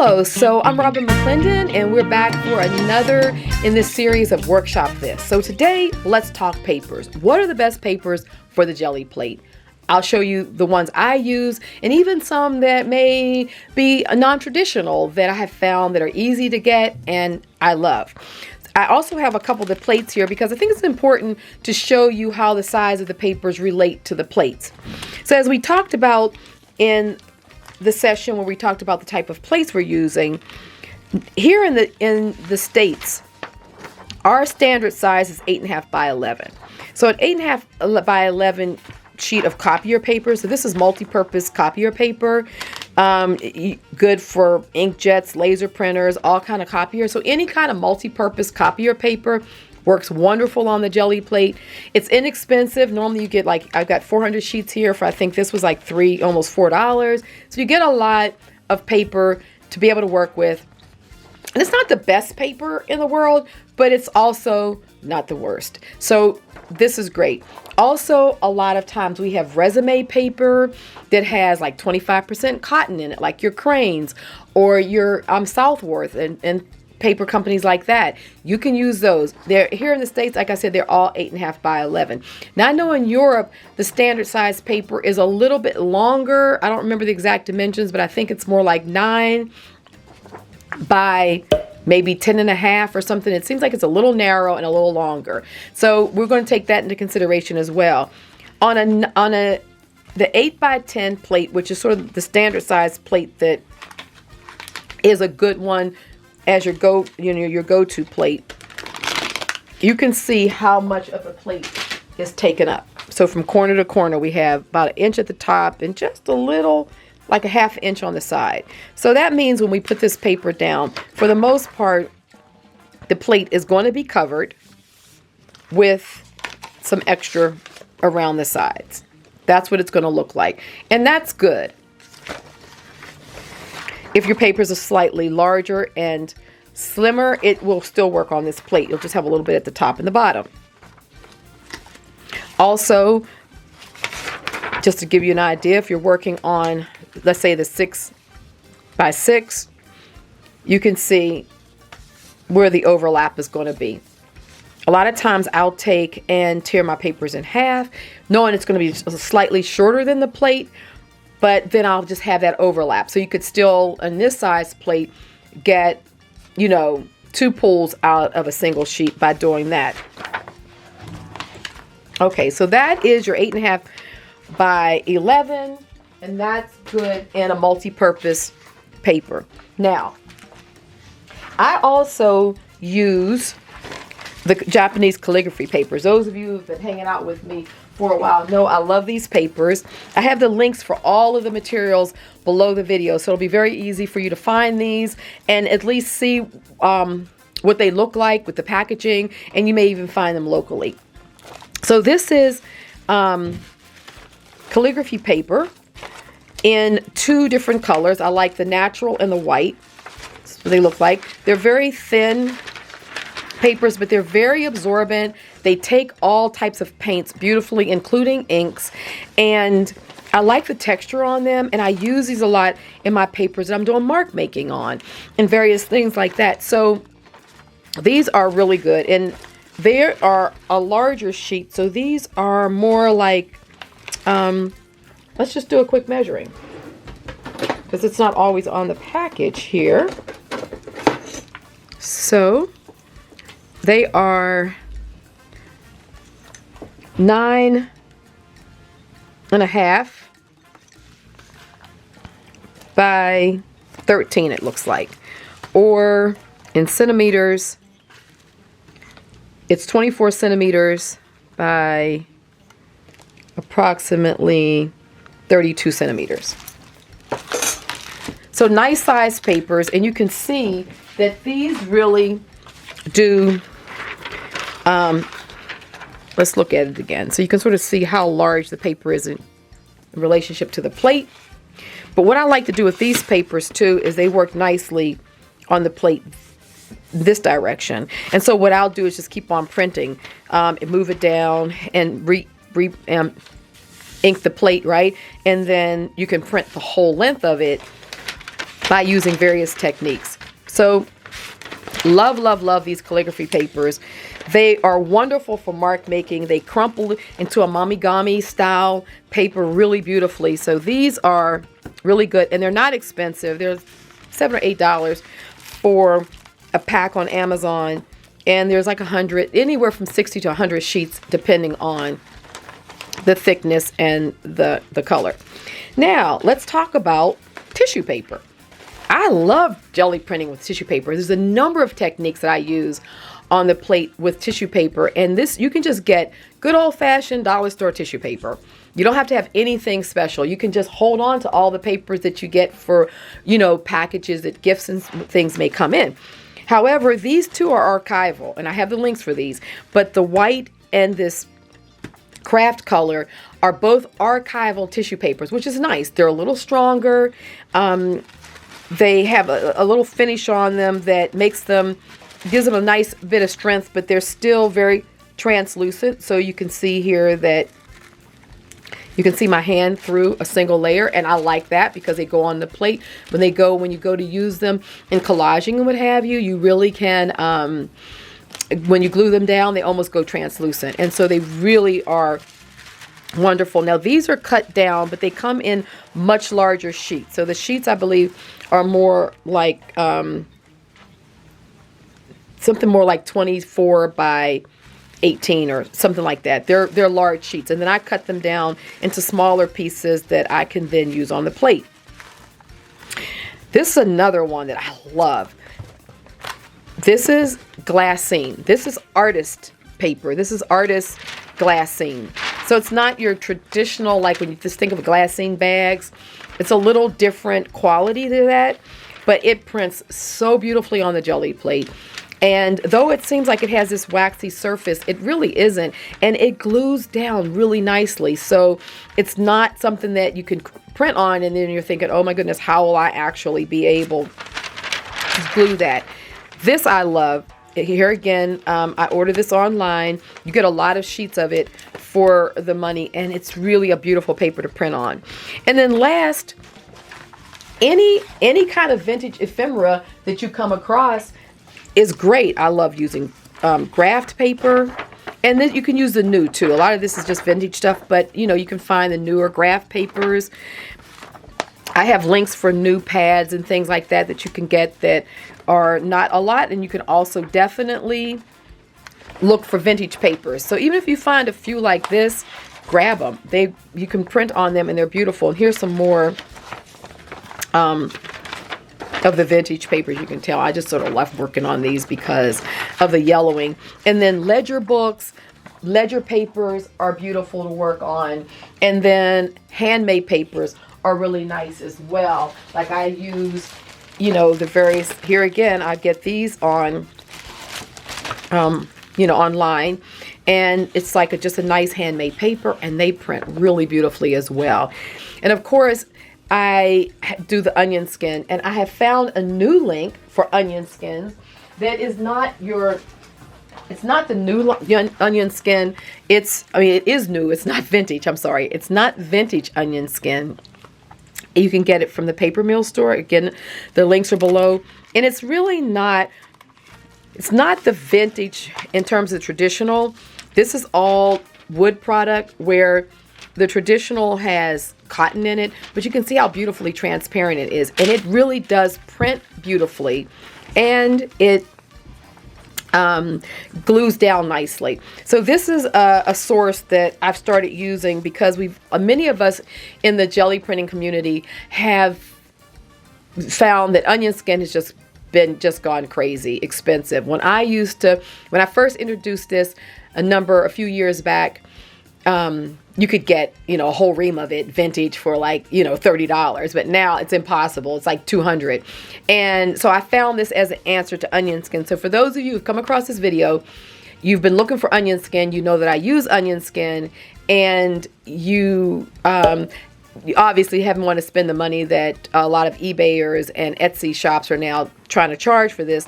Hello, so I'm Robin McClendon and we're back for another in this series of Workshop This. So today, let's talk papers. What are the best papers for the Gelli plate? I'll show you the ones I use and even some that may be non-traditional that I have found that are easy to get and I love. I also have a couple of the plates here because I think it's important to show you how the size of the papers relate to the plates. So as we talked about in the session where we talked about the type of plates we're using, here in the States, our standard size is 8.5 by 11. So an 8.5 by 11 sheet of copier paper. So this is multi-purpose copier paper. Good for inkjets, laser printers, all kind of copiers. So any kind of multi-purpose copier paper works wonderful on the Gelli plate. It's inexpensive. Normally you get I've got 400 sheets here for, I think this was like almost $4. So you get a lot of paper to be able to work with. And it's not the best paper in the world, but it's also not the worst. So this is great. Also, a lot of times we have resume paper that has like 25% cotton in it, like your Cranes or your Southworth and paper companies like that. You can use those. They're here in the States, like I said, they're all 8.5 by 11. Now I know in Europe, the standard size paper is a little bit longer. I don't remember the exact dimensions, but I think it's more like 9 by maybe 10.5 or something. It seems like it's a little narrow and a little longer. So we're going to take that into consideration as well. The 8 by 10 plate, which is sort of the standard size plate that is a good one as your go-to plate, you can see how much of the plate is taken up. So from corner to corner, we have about 1 inch at the top and just a little, like a 1/2 inch on the side. So that means when we put this paper down, for the most part, the plate is going to be covered with some extra around the sides. That's what it's going to look like. And that's good. If your papers are slightly larger and slimmer, it will still work on this plate. You'll just have a little bit at the top and the bottom. Also, just to give you an idea, if you're working on, let's say, the 6 by 6, you can see where the overlap is going to be. A lot of times I'll take and tear my papers in half, knowing it's going to be slightly shorter than the plate, but then I'll just have that overlap. So you could still, in this size plate, get, 2 pulls out of a single sheet by doing that. Okay, so that is your 8.5 by 11, and that's good in a multi-purpose paper. Now, I also use the Japanese calligraphy papers. Those of you who've been hanging out with me for a while know I love these papers. I have the links for all of the materials below the video, so it'll be very easy for you to find these and at least see what they look like with the packaging, and you may even find them locally. So this is calligraphy paper in 2 different colors. I like the natural and the white. That's what they look like. They're very thin papers, but they're very absorbent. They take all types of paints beautifully, including inks, and I like the texture on them, and I use these a lot in my papers that I'm doing mark making on and various things like that. So these are really good, and they are a larger sheet, so these are more like, let's just do a quick measuring because it's not always on the package here. So they are 9.5 by 13, it looks like, or in centimeters, it's 24 centimeters by approximately 32 centimeters. So nice size papers, and you can see that these really do, let's look at it again. So you can sort of see how large the paper is in relationship to the plate. But what I like to do with these papers too is they work nicely on the plate this direction. And so what I'll do is just keep on printing and move it down and ink the plate, right? And then you can print the whole length of it by using various techniques. So love, love, love these calligraphy papers. They are wonderful for mark making. They crumple into a mamigami style paper really beautifully. So these are really good, and they're not expensive. They're $7 or $8 for a pack on Amazon, and there's like 100, anywhere from 60 to 100 sheets depending on the thickness and the color. Now let's talk about tissue paper. I love jelly printing with tissue paper. There's a number of techniques that I use on the plate with tissue paper, and this, you can just get good old-fashioned dollar store tissue paper. You don't have to have anything special. You can just hold on to all the papers that you get for, you know, packages that gifts and things may come in. However, these two are archival, and I have the links for these, but the white and this Kraft color are both archival tissue papers, which is nice. They're a little stronger. They have a little finish on them that makes them, gives them a nice bit of strength, but they're still very translucent. So you can see here that you can see my hand through a single layer, and I like that because they go on the plate. When you go to use them in collaging and what have you, you really can, when you glue them down, they almost go translucent. And so they really are wonderful. Now these are cut down, but they come in much larger sheets. So the sheets, I believe, are more like something more like 24 by 18 or something like that. They're large sheets, and then I cut them down into smaller pieces that I can then use on the plate. This is another one that I love. This is Glassine. This is artist paper. This is artist Glassine. So it's not your traditional, like when you just think of Glassine bags. It's a little different quality to that, but it prints so beautifully on the jelly plate. And though it seems like it has this waxy surface, it really isn't. And it glues down really nicely. So it's not something that you can print on and then you're thinking, oh my goodness, how will I actually be able to glue that? This I love. Here again, I ordered this online. You get a lot of sheets of it for the money, and it's really a beautiful paper to print on. And then last, any kind of vintage ephemera that you come across is great. I love using Kraft paper, and then you can use the new too. A lot of this is just vintage stuff, but you know, you can find the newer Kraft papers. I have links for new pads and things like that that you can get that are not a lot, and you can also definitely look for vintage papers. So even if you find a few like this, grab them. You can print on them, and they're beautiful. And here's some more of the vintage papers. You can tell I just sort of left working on these because of the yellowing. And then ledger books, ledger papers are beautiful to work on, and then handmade papers are really nice as well. Like I use, you know, the various, here again, I get these on, you know, online, and it's like just a nice handmade paper, and they print really beautifully as well. And of course, I do the onion skin, and I have found a new link for onion skins that is not your, it's not the new onion skin. It's, I mean, it is new. It's not vintage. I'm sorry. It's not vintage onion skin. You can get it from the paper mill store. Again, the links are below. And it's really not, it's not the vintage in terms of traditional. This is all wood product, where the traditional has cotton in it, but you can see how beautifully transparent it is. And it really does print beautifully, and it glues down nicely. So this is a source that I've started using because many of us in the jelly printing community have found that onion skin has just gone crazy expensive. When I first introduced this a few years back, you could get, you know, a whole ream of it vintage for like, you know, $30, but now it's impossible. It's like $200. And so I found this as an answer to onion skin. So for those of you who've come across this video, you've been looking for onion skin, you know that I use onion skin, and you obviously haven't want to spend the money that a lot of eBayers and Etsy shops are now trying to charge for this,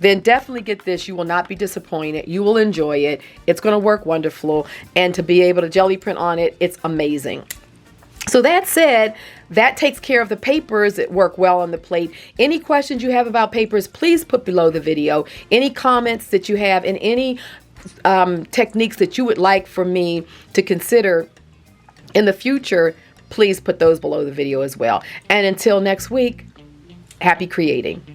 then definitely get this. You will not be disappointed. You will enjoy it. It's going to work wonderful. And to be able to jelly print on it, it's amazing. So that said, that takes care of the papers that work well on the plate. Any questions you have about papers, please put below the video. Any comments that you have and any techniques that you would like for me to consider in the future, please put those below the video as well. And until next week, happy creating.